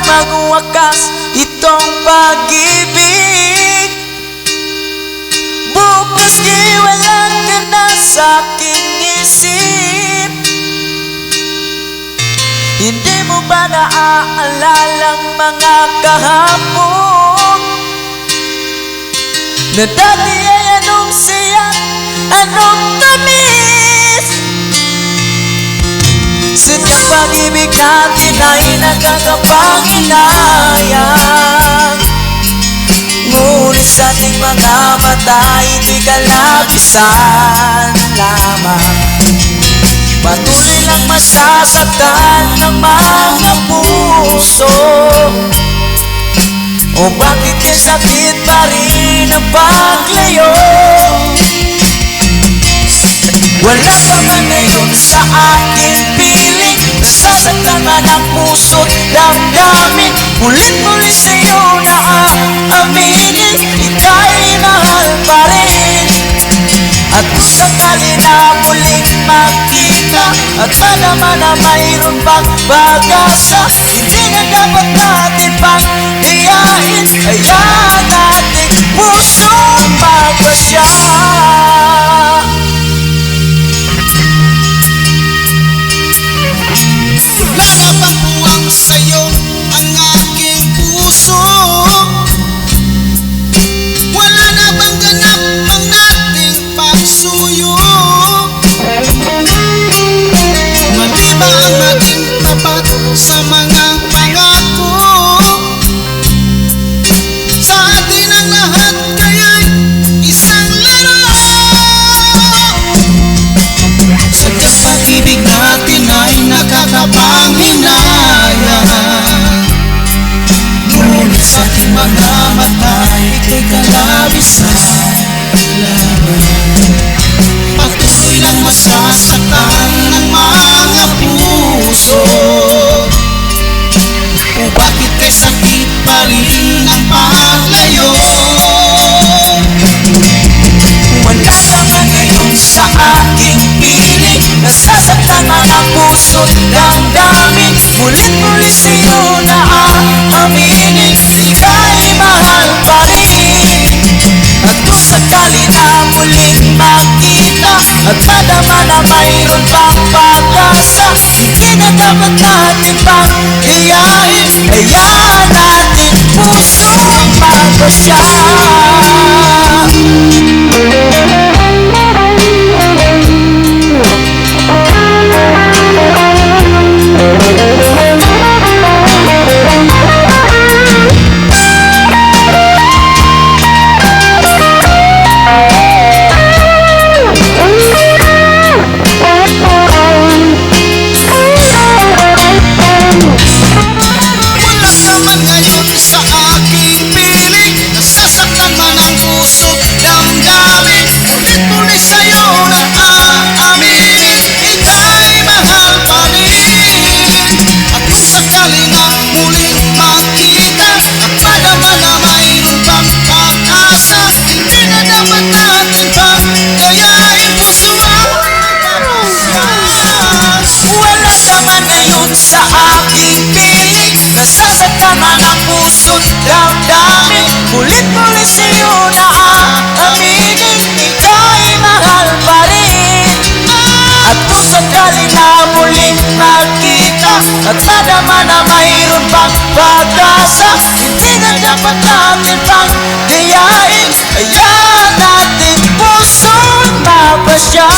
magwakas itong pag-ibig. Bukas di wala ka na sa aking isip. Hindi mo ba naaalalang mga kahapon na dati ay anong siya, anong tamis? Sadyang pag-ibig natin ay nakakapanginayang, ngunit sa ating mga mata ay di kalabisan lamang. Patuloy lang masasaktan ng mga puso. O bakit kay sakit pa rin ang paglayo? Wala pa man ngayon sa aking piling, nasasaktan man ang puso't damdamin. Mulit-muli sa'yo na aaminin, ika'y mahal pa rin. At kung sakali na muling magkita at malaman na mayroon pang pag-asa, hindi na dapat natin pang hiyain. Hayaan natin pusong magpasya. Lalapang buwang sa'yo ang aking puso. Wala na bang ganap ang ating pagsuyo? Mali ba ang maging tapat sa mga pangako? Sa atin ang lahat kaya'y isang laro. Sadyang pag-ibig natin ay nakakapanghinayang, ngunit sa ating mga mata ay kay kalabisan lamang. Patuloy lang masasaktan ng mga puso. O bakit kay sakit pa rin ang paglayo? Wala ka man ngayon sa aking piling, nasasaktan man ang puso't damdamin. Mulit-muli sa'yo na aaminin, ika'y mahal pa rin. At kung sakali na muling magkita at madama na mayroon pang pag-asa, hindi na dapat natin pang hiyain. Hayaan natin pusong magpasya. Sa aking piling, nasasaktan man ang puso't damdamin. Mulit-muli sa'yo na aaminin, ika'y mahal pa rin. At kung sakali na muling magkita at madama na mayroon pang pag-asa, hindi na dapat natin pang hiyain. Hayaan natin pusong magpasya.